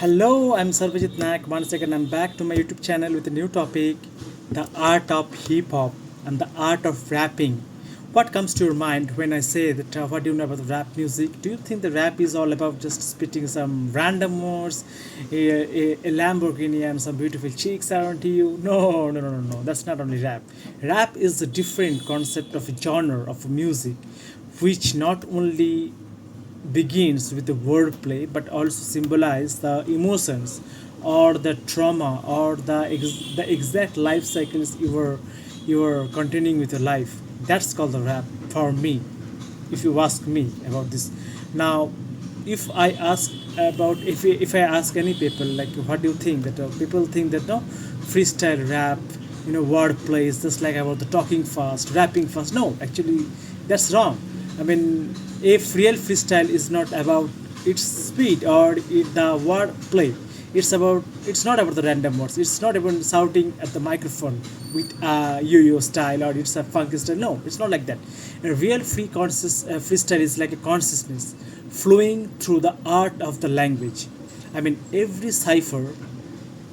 Hello, I'm Sarvajit Naik. Once again, I'm back to my YouTube channel with a new topic, the art of hip hop and the art of rapping. What comes to your mind when I say that? What do you know about the rap music? Do you think the rap is all about just spitting some random words, a Lamborghini, and some beautiful chicks around you? No, no, no, no, no. That's not only rap. Rap is a different concept of a genre of music, which not only begins with the wordplay but also symbolize the emotions or the trauma or the exact life cycles you were continuing with your life. That's called the rap for me, if you ask me about this. Now, if I ask any people, like, what do you think that people think that, no, freestyle rap, wordplay is just like about the talking fast, rapping fast. No, actually, that's wrong. I mean, if real freestyle is not about its speed or the wordplay, it's not about the random words. It's not about shouting at the microphone with a yo-yo style or it's a funky style. No, it's not like that. A real freestyle is like a consciousness flowing through the art of the language. I mean, every cipher,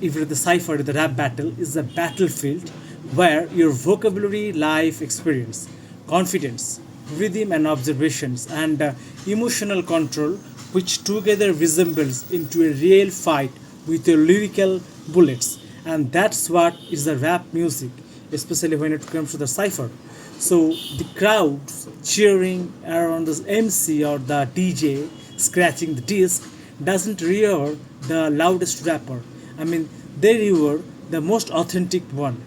even the cipher, the rap battle is a battlefield where your vocabulary, life experience, confidence, rhythm and observations, and emotional control, which together resembles into a real fight with your lyrical bullets. And that's what is the rap music, especially when it comes to the cipher. So the crowds cheering around the MC or the DJ scratching the disc doesn't revere the loudest rapper. I mean, they revere the most authentic one,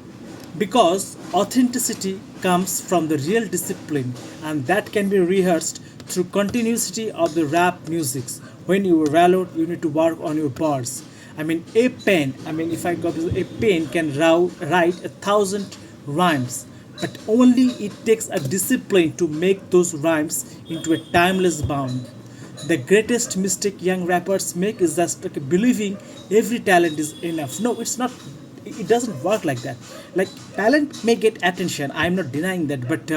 because authenticity comes from the real discipline, and that can be rehearsed through continuity of the rap musics. When you are valid, you need to work on your bars. I mean, a pen, I mean, if I got a pen can write 1,000 rhymes, but only it takes a discipline to make those rhymes into a timeless bound. The greatest mistake young rappers make is just like believing every talent is enough. No, it's not. It doesn't work like that. Like, talent may get attention, I'm not denying that, but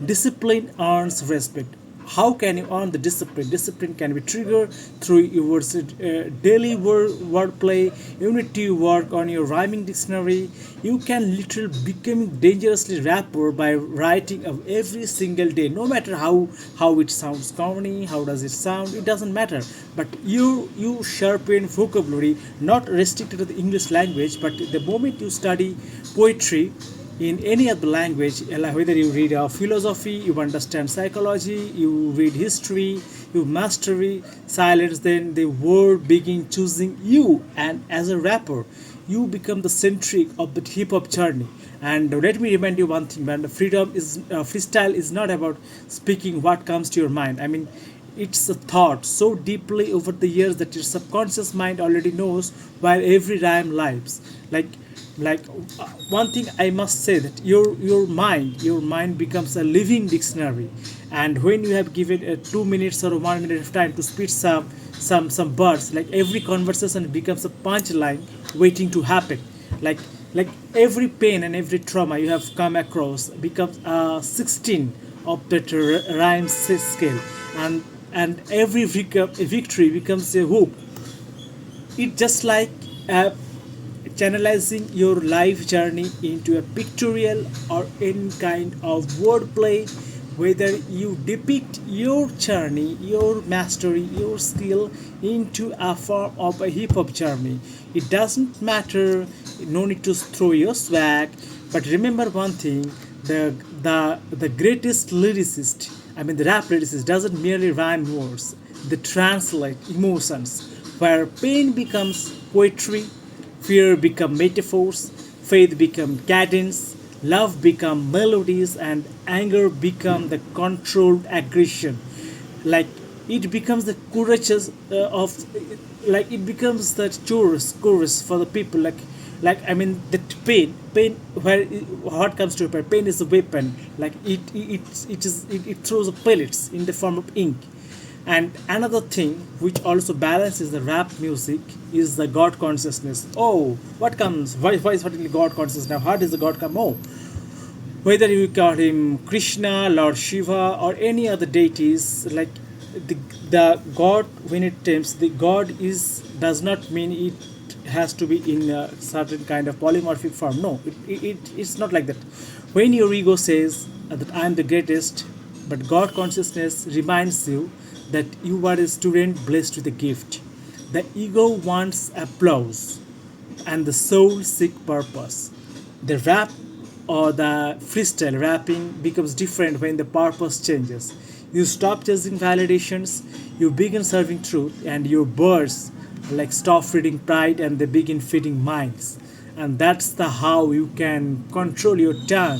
discipline earns respect. How can you earn the discipline? Discipline can be triggered through your daily wordplay. You need to work on your rhyming dictionary. You can literally become dangerously rapper by writing of every single day, no matter how it sounds corny, how does it sound, it doesn't matter. But you sharpen vocabulary, not restricted to the English language, but the moment you study poetry in any other language, like whether you read philosophy, you understand psychology, you read history, you mastery silence, then the word begin choosing you, and as a rapper you become the centric of the hip hop journey. And let me remind you one thing, man. Freestyle is not about speaking what comes to your mind. I mean, it's a thought so deeply over the years that your subconscious mind already knows while every rhyme lives. Like one thing I must say, that your mind becomes a living dictionary. And when you have given 2 minutes or 1 minute of time to spit some words, like every conversation becomes a punchline waiting to happen. Like like every pain and every trauma you have come across becomes a 16 of that rhyme scale. And every victory becomes a hope. It just like uh, channelizing your life journey into a pictorial or any kind of wordplay, whether you depict your journey, your mastery, your skill into a form of a hip hop journey. It doesn't matter, no need to throw your swag, but remember one thing, the greatest lyricist, I mean the rap lyricist, doesn't merely rhyme words, they translate emotions, where pain becomes poetry, fear become metaphors, faith become cadence, love become melodies, and anger become the controlled aggression. Like, it becomes the courageous of, like it becomes the chorus for the people. Like I mean that pain where what comes to pain, pain is a weapon. Like it throws pellets in the form of ink. And another thing which also balances the rap music is the God consciousness. Oh, what comes? Why is certainly God consciousness now? How does the God come? Oh, whether you call him Krishna, Lord Shiva, or any other deities, like the The God, when it tempts, the God is does not mean it has to be in a certain kind of polymorphic form. No, it's not like that. When your ego says that I am the greatest, but God consciousness reminds you that you are a student blessed with a gift. The ego wants applause and the soul seek purpose. The rap or the freestyle rapping becomes different when the purpose changes. You stop chasing validations, you begin serving truth, and your birds like stop feeding pride and they begin feeding minds. And that's the how you can control your tongue.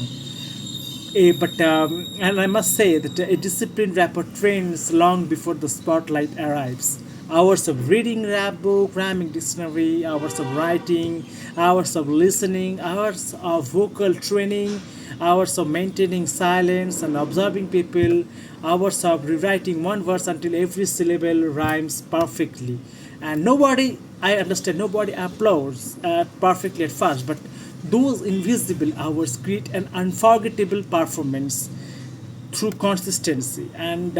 And I must say that a disciplined rapper trains long before the spotlight arrives. Hours of reading rap book, rhyming dictionary, hours of writing, hours of listening, hours of vocal training, hours of maintaining silence and observing people, hours of rewriting one verse until every syllable rhymes perfectly. And nobody, I understand, nobody applauds perfectly at first, but those invisible hours create an unforgettable performance through consistency. And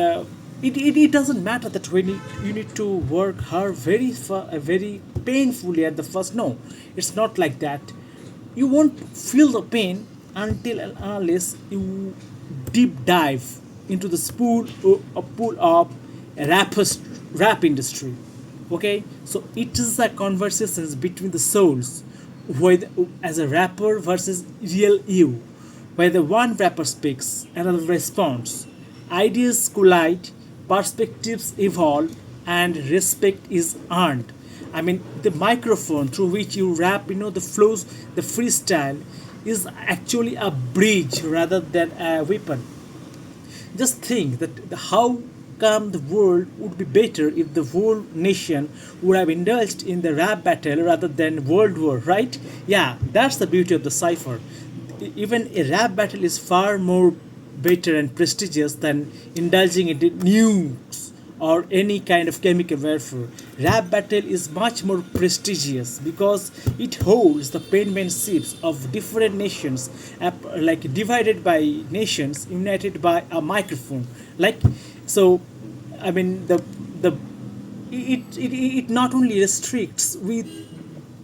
it doesn't matter that when you need to work hard very painfully at the first. No, it's not like that. You won't feel the pain until and unless you deep dive into the pool of rap industry. Okay, so it is a conversations between the souls, with as a rapper versus real you, where the one rapper speaks, another responds, ideas collide, perspectives evolve, and respect is earned. I mean, the microphone through which you rap, the flows, the freestyle is actually a bridge rather than a weapon. Just think that how come the world would be better if the whole nation would have indulged in the rap battle rather than world war, right? Yeah, that's the beauty of the cipher. Even a rap battle is far more better and prestigious than indulging in nukes or any kind of chemical warfare. Rap battle is much more prestigious because it holds the penmanships of different nations, like divided by nations, united by a microphone. Like so, I mean the it not only restricts with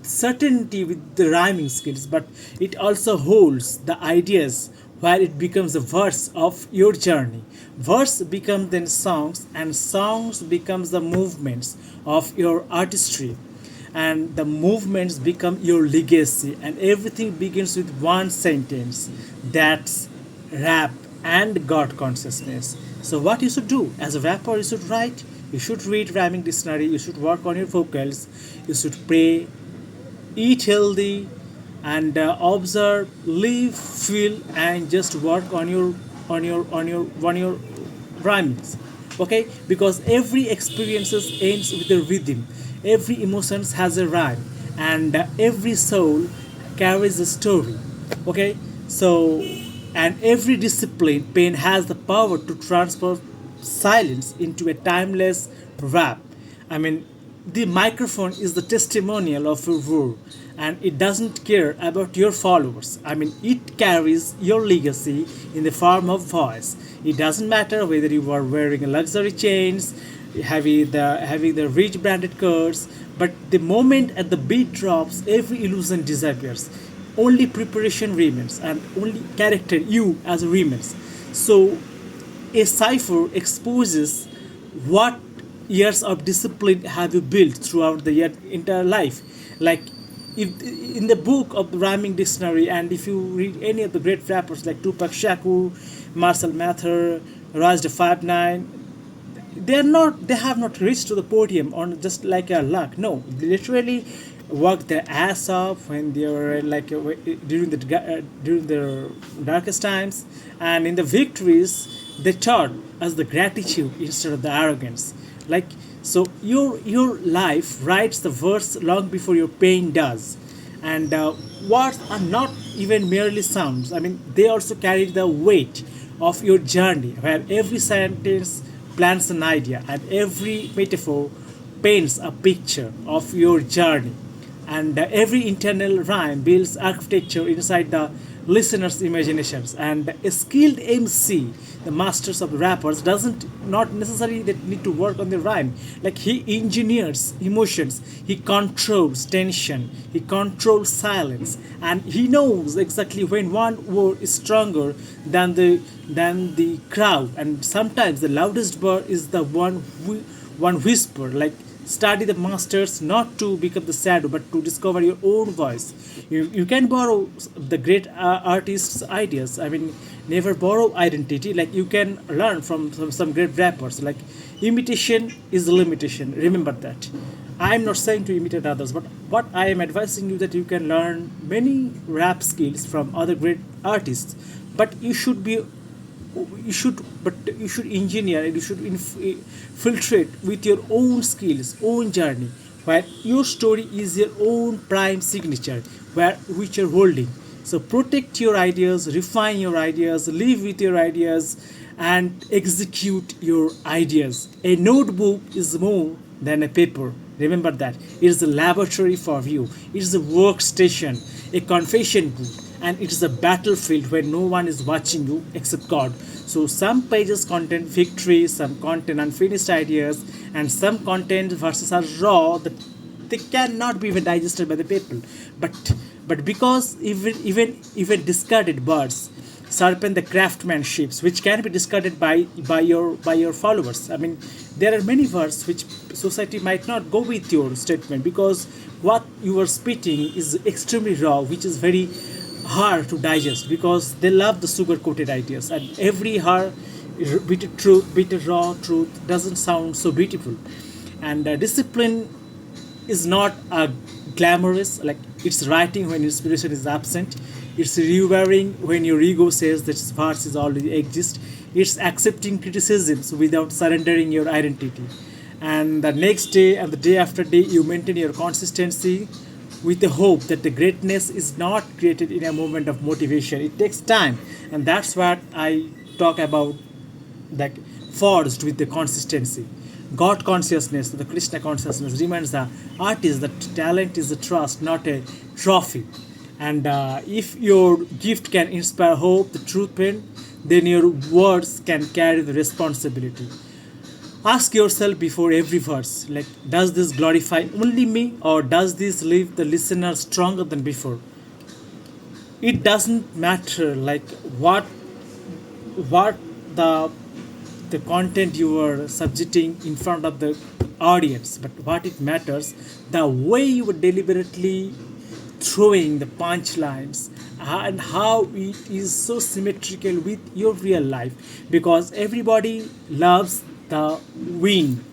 certainty with the rhyming skills, but it also holds the ideas while it becomes a verse of your journey. Verse becomes then songs, and songs becomes the movements of your artistry, and the movements become your legacy, and everything begins with one sentence. That's rap and God consciousness. So what you should do as a rapper, you should write, you should read rhyming dictionary, you should work on your vocals, you should pray, eat healthy, and observe, live, feel, and just work on your rhymes. Okay, because every experiences ends with a rhythm, every emotions has a rhyme, and every soul carries a story. Okay, so and every discipline pain has the power to transfer silence into a timeless rap. I mean, the microphone is the testimonial of your word, and it doesn't care about your followers. I mean, it carries your legacy in the form of voice. It doesn't matter whether you are wearing a luxury chains, having the rich branded cars, but the moment at the beat drops, every illusion disappears. Only preparation remains, and only character you as remains. So a cipher exposes what years of discipline have you built throughout the entire life. Like if in the book of the rhyming dictionary, and if you read any of the great rappers like Tupac Shakur, Marcel Mather, Raj the 5'9", they have not reached to the podium on just like a luck. No, they literally worked their ass off when they were like during their darkest times, and in the victories they taught us the gratitude instead of the arrogance. Like so your life writes the verse long before your pain does. And words are not even merely sounds. I mean, they also carry the weight of your journey, where every sentence plants an idea and every metaphor paints a picture of your journey, and every internal rhyme builds architecture inside the listeners' imaginations. And a skilled MC, the masters of rappers, doesn't not necessarily that need to work on the rhyme. Like he engineers emotions, he controls tension, he controls silence, and he knows exactly when one word is stronger than the crowd. And sometimes the loudest word is the one whisper. Like study the masters not to become the shadow but to discover your own voice. You can borrow the great artists' ideas. I mean, never borrow identity. Like you can learn from some great rappers. Like imitation is a limitation. Remember that. I am not saying to imitate others, but what I am advising you that you can learn many rap skills from other great artists, but you should engineer and you should filtrate with your own skills, own journey, where your story is your own prime signature, where which you're holding. So protect your ideas, refine your ideas, live with your ideas, and execute your ideas. A notebook is more than a paper. Remember that. It is a laboratory for you. It is a workstation, a confession booth, and it is a battlefield where no one is watching you except God. So some pages contain victory, some contain unfinished ideas, and some content verses are raw that they cannot be even digested by the people. But because even discarded words sharpen the craftsmanships which can be discarded by your followers. I mean, there are many words which society might not go with your statement because what you are spitting is extremely raw, which is very hard to digest because they love the sugar coated ideas, and every hard bitter raw truth doesn't sound so beautiful. And discipline is not glamorous. Like it's writing when inspiration is absent, it's revering when your ego says that parts is already exist, it's accepting criticisms without surrendering your identity, and the next day and the day after day you maintain your consistency with the hope that the greatness is not created in a moment of motivation. It takes time, and that's what I talk about, like forged with the consistency. God consciousness, the Krishna consciousness reminds the artist that talent is a trust, not a trophy. And if your gift can inspire hope, the truth pain, then your words can carry the responsibility. Ask yourself before every verse, like, does this glorify only me or does this leave the listener stronger than before? It doesn't matter like what the the content you are subjecting in front of the audience, but what it matters, the way you were deliberately throwing the punchlines and how it is so symmetrical with your real life, because everybody loves the win.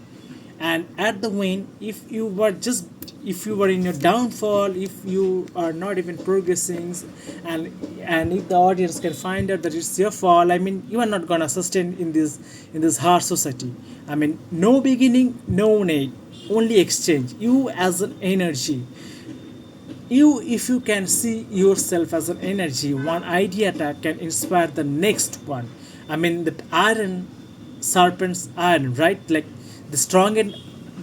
And at the win, if you were in your downfall, if you are not even progressing, and if the audience can find out that it's your fault, I mean, you are not gonna sustain in this harsh society. I mean, no beginning, no need, only exchange. You as an energy, you if you can see yourself as an energy, one idea attack can inspire the next one. I mean, that iron sharpens iron, right? Like the strong and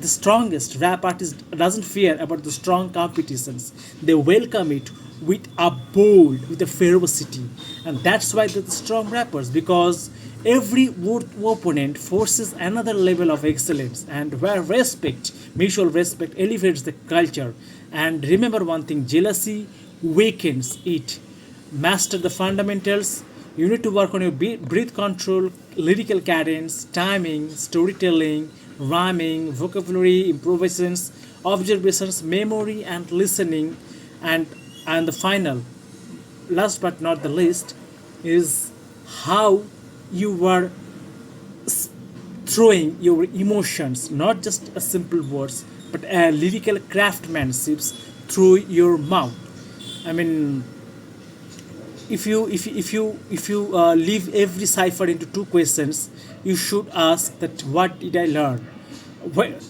the strongest rap artist doesn't fear about the strong competitions. They welcome it with a bold, with a ferocity, and that's why they're the strong rappers, because every opponent forces another level of excellence, and where respect, mutual respect, elevates the culture. And remember one thing: jealousy weakens it. Master the fundamentals. You need to work on your breath control, lyrical cadence, timing, storytelling, rhyming, vocabulary, improvisations, observations, memory, and listening. And the final, last but not the least, is how you were throwing your emotions, not just a simple words, but a lyrical craftsmanship through your mouth. I mean, if you leave every cipher into two questions, you should ask that what did I learn.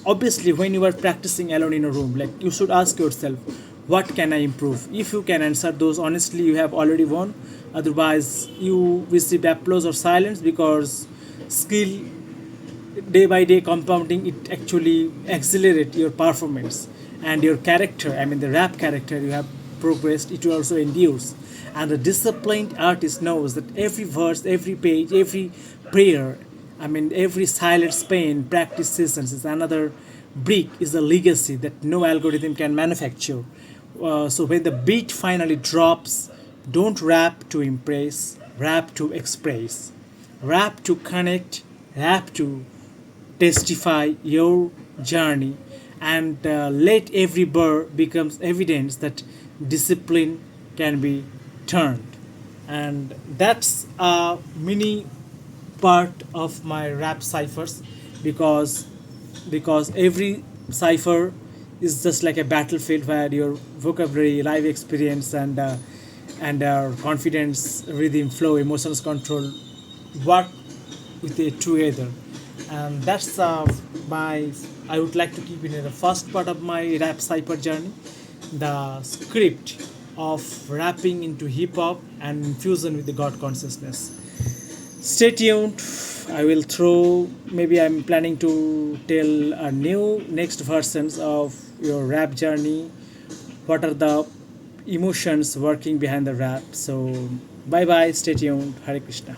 Obviously, when you are practicing alone in a room, like you should ask yourself, what can I improve? If you can answer those honestly, you have already won. Otherwise, you receive applause or silence, because skill day by day compounding it actually accelerate your performance and your character. I mean, the rap character you have progressed, it also endures. And the disciplined artist knows that every verse, every page, every prayer, every silent pain, practice sessions is another brick, is a legacy that no algorithm can manufacture. So when the beat finally drops, don't rap to impress, rap to express, rap to connect, rap to testify your journey, and let every burr becomes evidence that discipline can be turned. And that's a mini part of my rap ciphers, because every cipher is just like a battlefield where your vocabulary, life experience, and confidence, rhythm, flow, emotions control work with it together. And that's my I would like to keep it in the first part of my rap cipher journey, the script of rapping into hip hop and fusion with the God consciousness. Stay tuned. I will throw, maybe I'm planning to tell a new next versions of your rap journey. What are the emotions working behind the rap? So bye bye, stay tuned. Hare Krishna.